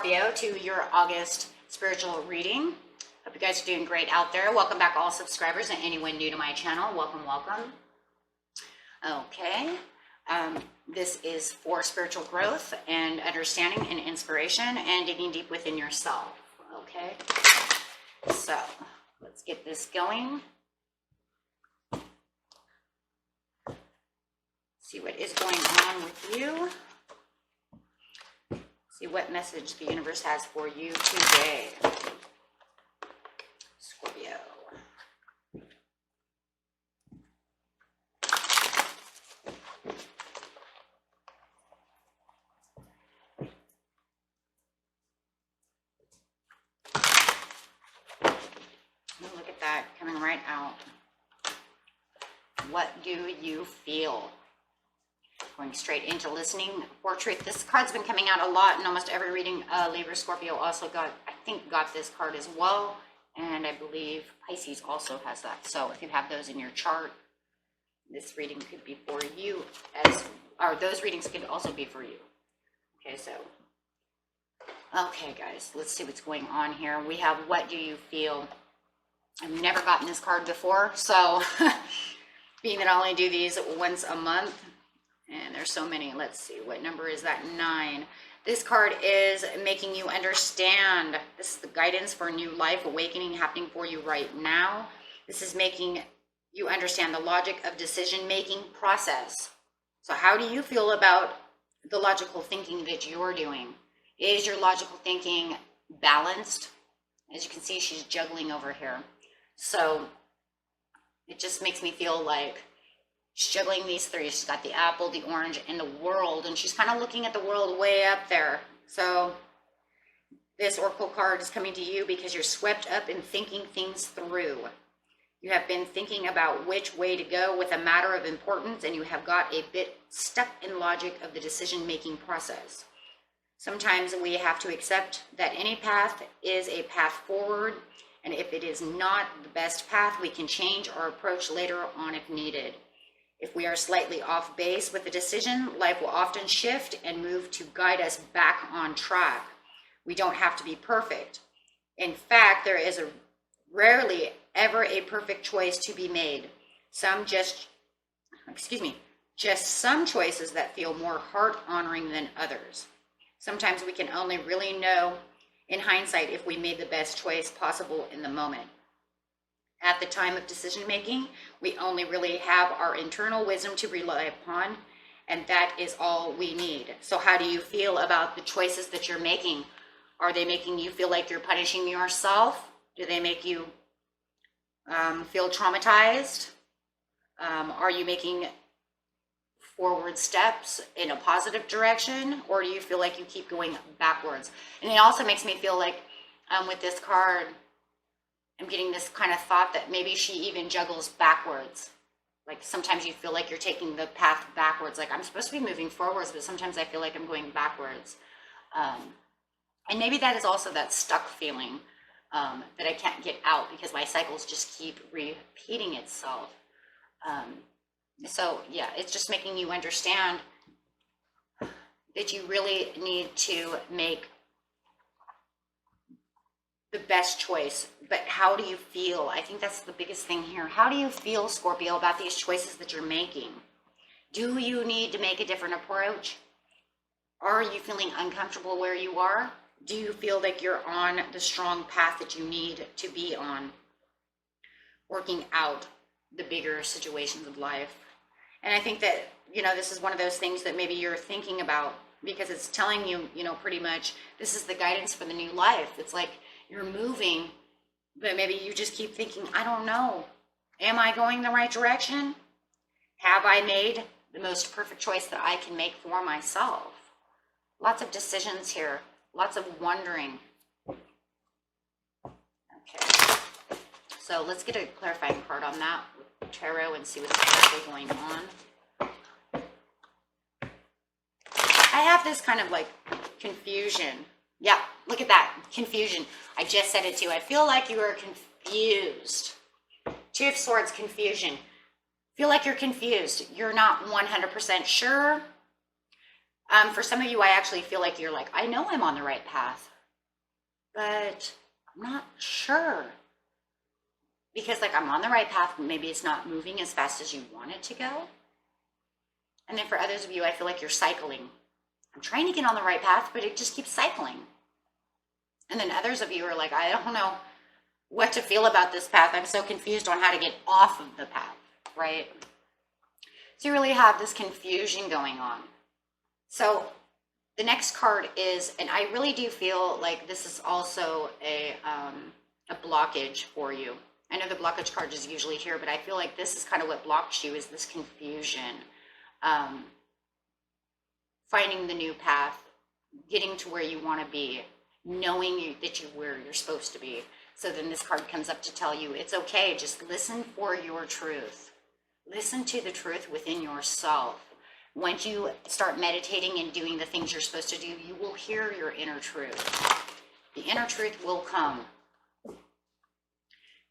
Scorpio, to your August spiritual reading. Hope you guys are doing great out there. Welcome back, all subscribers, and anyone new to my channel. Welcome, welcome. Okay, this is for spiritual growth and understanding and inspiration and digging deep within yourself. Okay, so let's get this going. See what is going on with you. See what message the universe has for you today, Scorpio. Look at that, coming right out. What do you feel? Going straight into listening portrait. This card's been coming out a lot in almost every reading. Libra, Scorpio also got this card as well. And I believe Pisces also has that. So if you have those in your chart, this reading could be for you, or those readings could also be for you. Okay, so, okay guys, let's see what's going on here. We have what do you feel? I've never gotten this card before, so being that I only do these once a month, and there's so many. Let's see, what number is that? 9. This card is making you understand. This is the guidance for new life awakening happening for you right now. This is making you understand the logic of decision-making process. So how do you feel about the logical thinking that you're doing? Is your logical thinking balanced? As you can see, she's juggling over here. So it just makes me feel like she's juggling these three. She's got the apple, the orange, and the world. And she's kind of looking at the world way up there. So this oracle card is coming to you because you're swept up in thinking things through. You have been thinking about which way to go with a matter of importance, and you have got a bit stuck in logic of the decision-making process. Sometimes we have to accept that any path is a path forward, and if it is not the best path, we can change our approach later on if needed. If we are slightly off base with a decision, life will often shift and move to guide us back on track. We don't have to be perfect. In fact, there is rarely ever a perfect choice to be made. Just some choices that feel more heart-honoring than others. Sometimes we can only really know in hindsight if we made the best choice possible in the moment. At the time of decision making, we only really have our internal wisdom to rely upon, and that is all we need. So how do you feel about the choices that you're making? Are they making you feel like you're punishing yourself? Do they make you feel traumatized? Are you making forward steps in a positive direction, or do you feel like you keep going backwards? And it also makes me feel like with this card, I'm getting this kind of thought that maybe she even juggles backwards. Like sometimes you feel like you're taking the path backwards. Like I'm supposed to be moving forwards, but sometimes I feel like I'm going backwards. And maybe that is also that stuck feeling that I can't get out because my cycles just keep repeating itself. So yeah, it's just making you understand that you really need to make the best choice. But how do you feel? I think that's the biggest thing here. How do you feel, Scorpio, about these choices that you're making? Do you need to make a different approach? Are you feeling uncomfortable where you are? Do you feel like you're on the strong path that you need to be on? Working out the bigger situations of life. And I think that, this is one of those things that maybe you're thinking about because it's telling you, pretty much this is the guidance for the new life. It's like you're moving, but maybe you just keep thinking, I don't know. Am I going the right direction? Have I made the most perfect choice that I can make for myself? Lots of decisions here. Lots of wondering. Okay. So let's get a clarifying card on that with tarot and see what's actually going on. I have this kind of like confusion. Yeah, look at that. Confusion. I just said it too. I feel like you are confused. 2 of Swords, confusion. Feel like you're confused. You're not 100% sure. For some of you, I actually feel like you're like, I know I'm on the right path. but I'm not sure. Because like I'm on the right path, but maybe it's not moving as fast as you want it to go. And then for others of you, I feel like you're cycling. I'm trying to get on the right path, but it just keeps cycling. And then others of you are like, I don't know what to feel about this path. I'm so confused on how to get off of the path, right? So you really have this confusion going on. So the next card is, and I really do feel like this is also a blockage for you. I know the blockage card is usually here, but I feel like this is kind of what blocks you, is this confusion. Finding the new path, getting to where you want to be, knowing that you're where you're supposed to be. So then this card comes up to tell you it's okay. Just listen for your truth. Listen to the truth within yourself. Once you start meditating and doing the things you're supposed to do, you will hear your inner truth. The inner truth will come.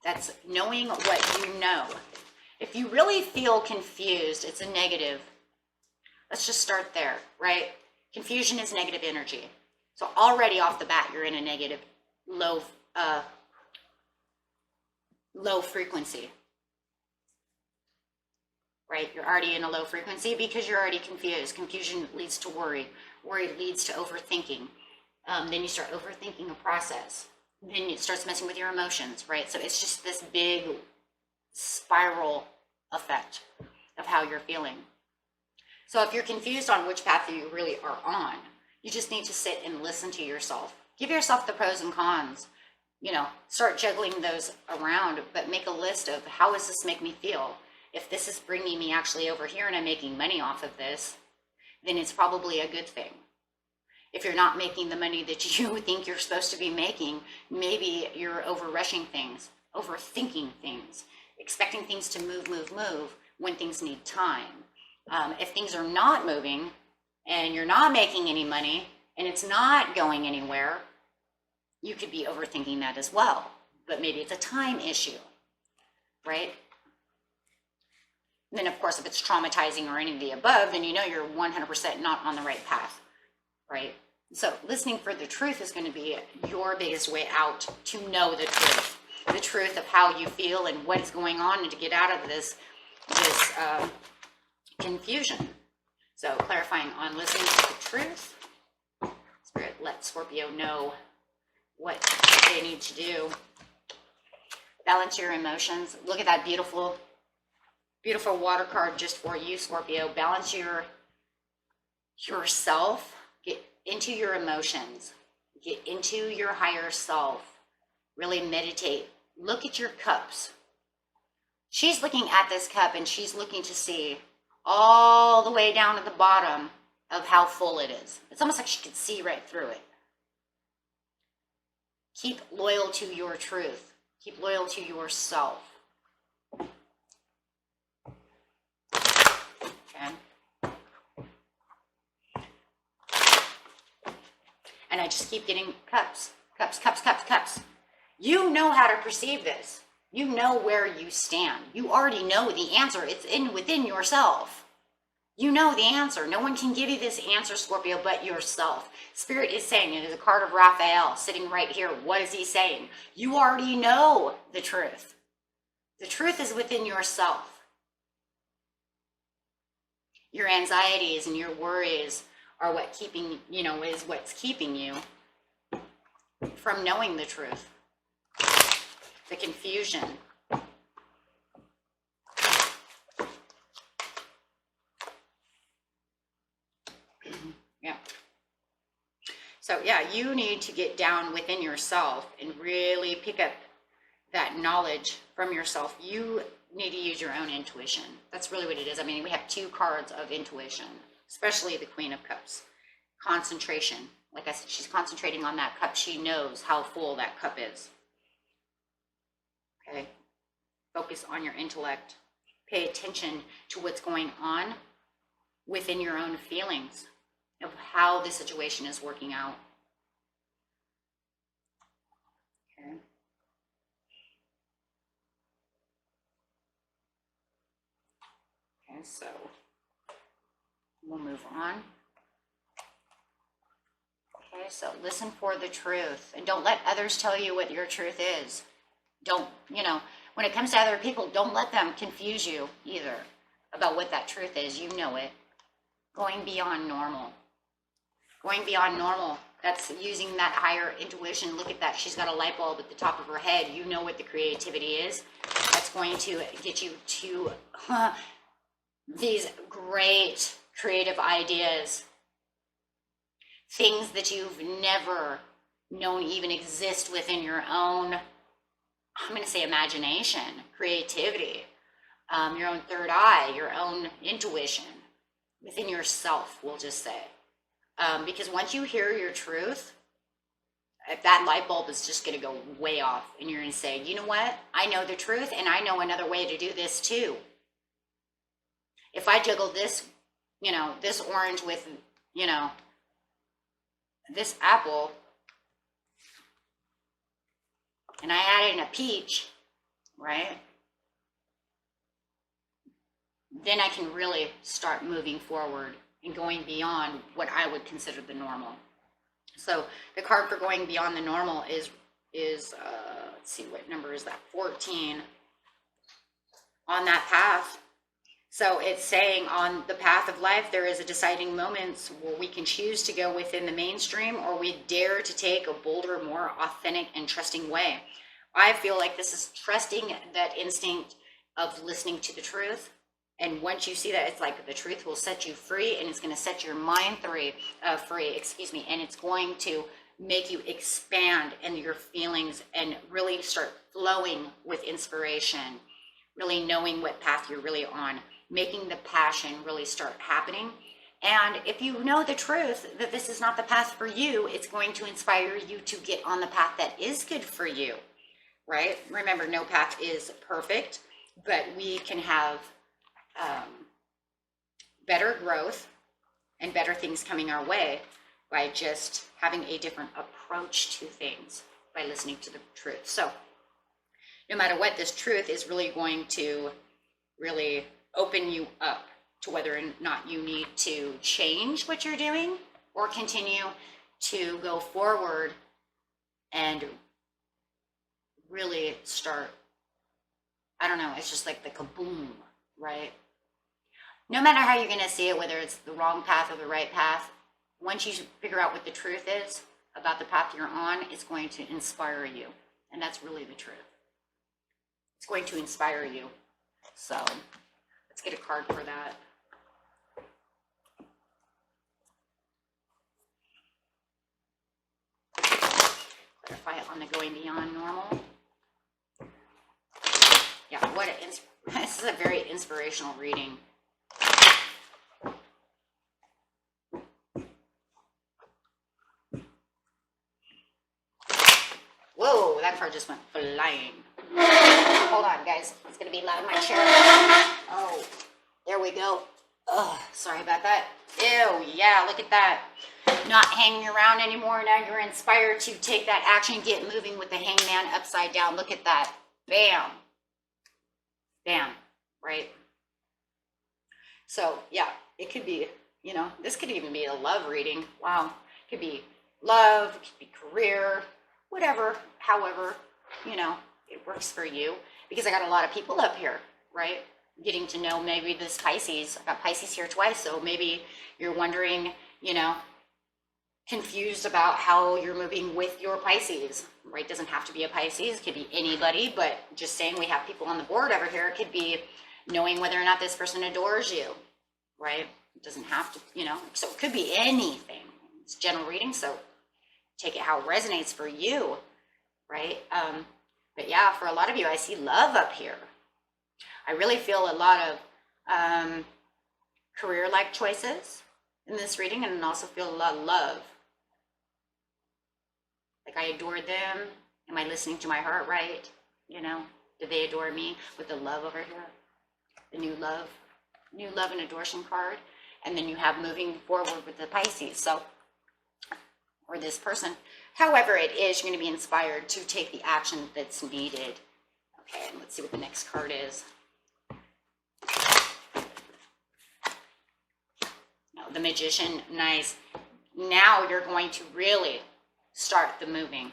That's knowing what you know. If you really feel confused, it's a negative. Let's just start there, right? Confusion is negative energy. So already off the bat, you're in a negative, low frequency, right? You're already in a low frequency because you're already confused. Confusion leads to worry. Worry leads to overthinking. Then you start overthinking a process. Then it starts messing with your emotions, right? So it's just this big spiral effect of how you're feeling. So if you're confused on which path you really are on, you just need to sit and listen to yourself. Give yourself the pros and cons. Start juggling those around, but make a list of how does this make me feel? If this is bringing me actually over here and I'm making money off of this, then it's probably a good thing. If you're not making the money that you think you're supposed to be making, maybe you're over-rushing things, overthinking things, expecting things to move when things need time. If things are not moving and you're not making any money and it's not going anywhere, you could be overthinking that as well. But maybe it's a time issue, right? And then, of course, if it's traumatizing or any of the above, then you know you're 100% not on the right path, right? So listening for the truth is going to be your biggest way out to know the truth of how you feel and what is going on, and to get out of this confusion. So clarifying on listening to the truth. Spirit, let Scorpio know what they need to do. Balance your emotions. Look at that beautiful water card just for you, Scorpio. Balance yourself. Get into your emotions. Get into your higher self. Really meditate. Look at your cups. She's looking at this cup and she's looking to see all the way down at the bottom of how full it is. It's almost like she could see right through it. Keep loyal to your truth. Keep loyal to yourself. Okay. And I just keep getting cups. You know how to perceive this. You know where you stand. You already know the answer. It's within yourself. You know the answer. No one can give you this answer, Scorpio, but yourself. Spirit is saying, it is a card of Raphael sitting right here. What is he saying? You already know the truth. The truth is within yourself. Your anxieties and your worries are what's keeping you from knowing the truth. The confusion. Yeah. So yeah, you need to get down within yourself and really pick up that knowledge from yourself. You need to use your own intuition. That's really what it is. I mean, we have two cards of intuition, especially the Queen of Cups. Concentration. Like I said, she's concentrating on that cup. She knows how full that cup is. Okay. Focus on your intellect. Pay attention to what's going on within your own feelings of how the situation is working out. Okay. Okay, so we'll move on. Okay, so listen for the truth, and don't let others tell you what your truth is. Don't, when it comes to other people, don't let them confuse you either about what that truth is. You know it. Going beyond normal. Going beyond normal. That's using that higher intuition. Look at that. She's got a light bulb at the top of her head. You know what the creativity is. That's going to get you to these great creative ideas. Things that you've never known even exist within your own, I'm going to say imagination, creativity, your own third eye, your own intuition within yourself, we'll just say. Because once you hear your truth, that light bulb is just going to go way off, and you're going to say, you know what? I know the truth, and I know another way to do this too. If I juggle this, this orange with, this apple, and I add in a peach, right? Then I can really start moving forward and going beyond what I would consider the normal. So the card for going beyond the normal is let's see, what number is that? 14. On that path. So it's saying on the path of life, there is a deciding moment where we can choose to go within the mainstream, or we dare to take a bolder, more authentic and trusting way. I feel like this is trusting that instinct of listening to the truth. And once you see that, it's like the truth will set you free, and it's going to set your mind free, and it's going to make you expand in your feelings and really start flowing with inspiration, really knowing what path you're really on, making the passion really start happening. And if you know the truth that this is not the path for you, it's going to inspire you to get on the path that is good for you, right? Remember, no path is perfect, but we can have better growth and better things coming our way by just having a different approach to things, by listening to the truth. So no matter what, this truth is really going to really open you up to whether or not you need to change what you're doing or continue to go forward and really start, I don't know, it's just like the kaboom, right? No matter how you're going to see it, whether it's the wrong path or the right path, once you figure out what the truth is about the path you're on, it's going to inspire you. And that's really the truth. It's going to inspire you. So let's get a card for that. Clarify it on the going beyond normal. Yeah, this is a very inspirational reading. Whoa, that card just went flying. Hold on, guys. It's going to be loud in my chair. Oh, there we go. Oh, sorry about that. Ew, yeah, look at that. Not hanging around anymore. Now you're inspired to take that action, get moving with the hangman upside down. Look at that. Bam. Bam. Right? So, yeah, it could be, this could even be a love reading. Wow. It could be love, it could be career, whatever, however, it works for you. Because I got a lot of people up here, right? Getting to know maybe this Pisces. I got Pisces here twice, so maybe you're wondering, confused about how you're moving with your Pisces, right? Doesn't have to be a Pisces, it could be anybody, but just saying we have people on the board over here. It could be knowing whether or not this person adores you, right? It doesn't have to, so it could be anything. It's general reading, so take it how it resonates for you, right? But yeah, for a lot of you, I see love up here. I really feel a lot of career-like choices in this reading, and also feel a lot of love. Like I adored them. Am I listening to my heart right? Do they adore me? With the love over here, the new love and adoration card. And then you have moving forward with the Pisces. So, or this person. However it is, you're going to be inspired to take the action that's needed. Okay, and let's see what the next card is. No, the Magician, nice. now you're going to really start the moving.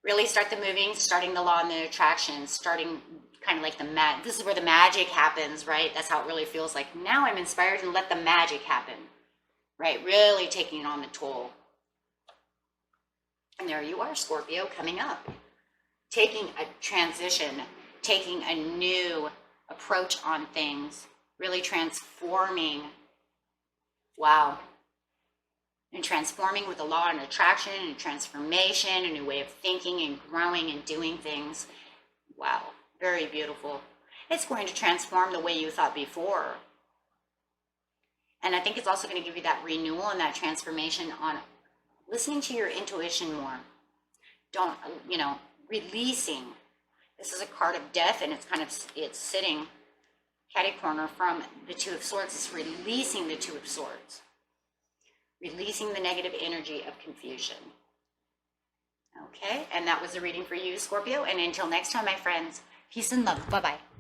Really start the moving, starting the law and the attraction, starting kind of like this is where the magic happens, right? That's how it really feels like. Now I'm inspired and let the magic happen, right? Really taking on the toll. And there you are, Scorpio, coming up. Taking a transition, taking a new approach on things, really transforming. Wow. And transforming with the law and attraction and transformation, a new way of thinking and growing and doing things. Wow, very beautiful. It's going to transform the way you thought before. And I think it's also going to give you that renewal and that transformation on listening to your intuition more. Don't, releasing. This is a card of death, and it's sitting catty corner from the Two of Swords. It's releasing the Two of Swords. Releasing the negative energy of confusion. Okay, and that was the reading for you, Scorpio. And until next time, my friends, peace and love. Bye-bye.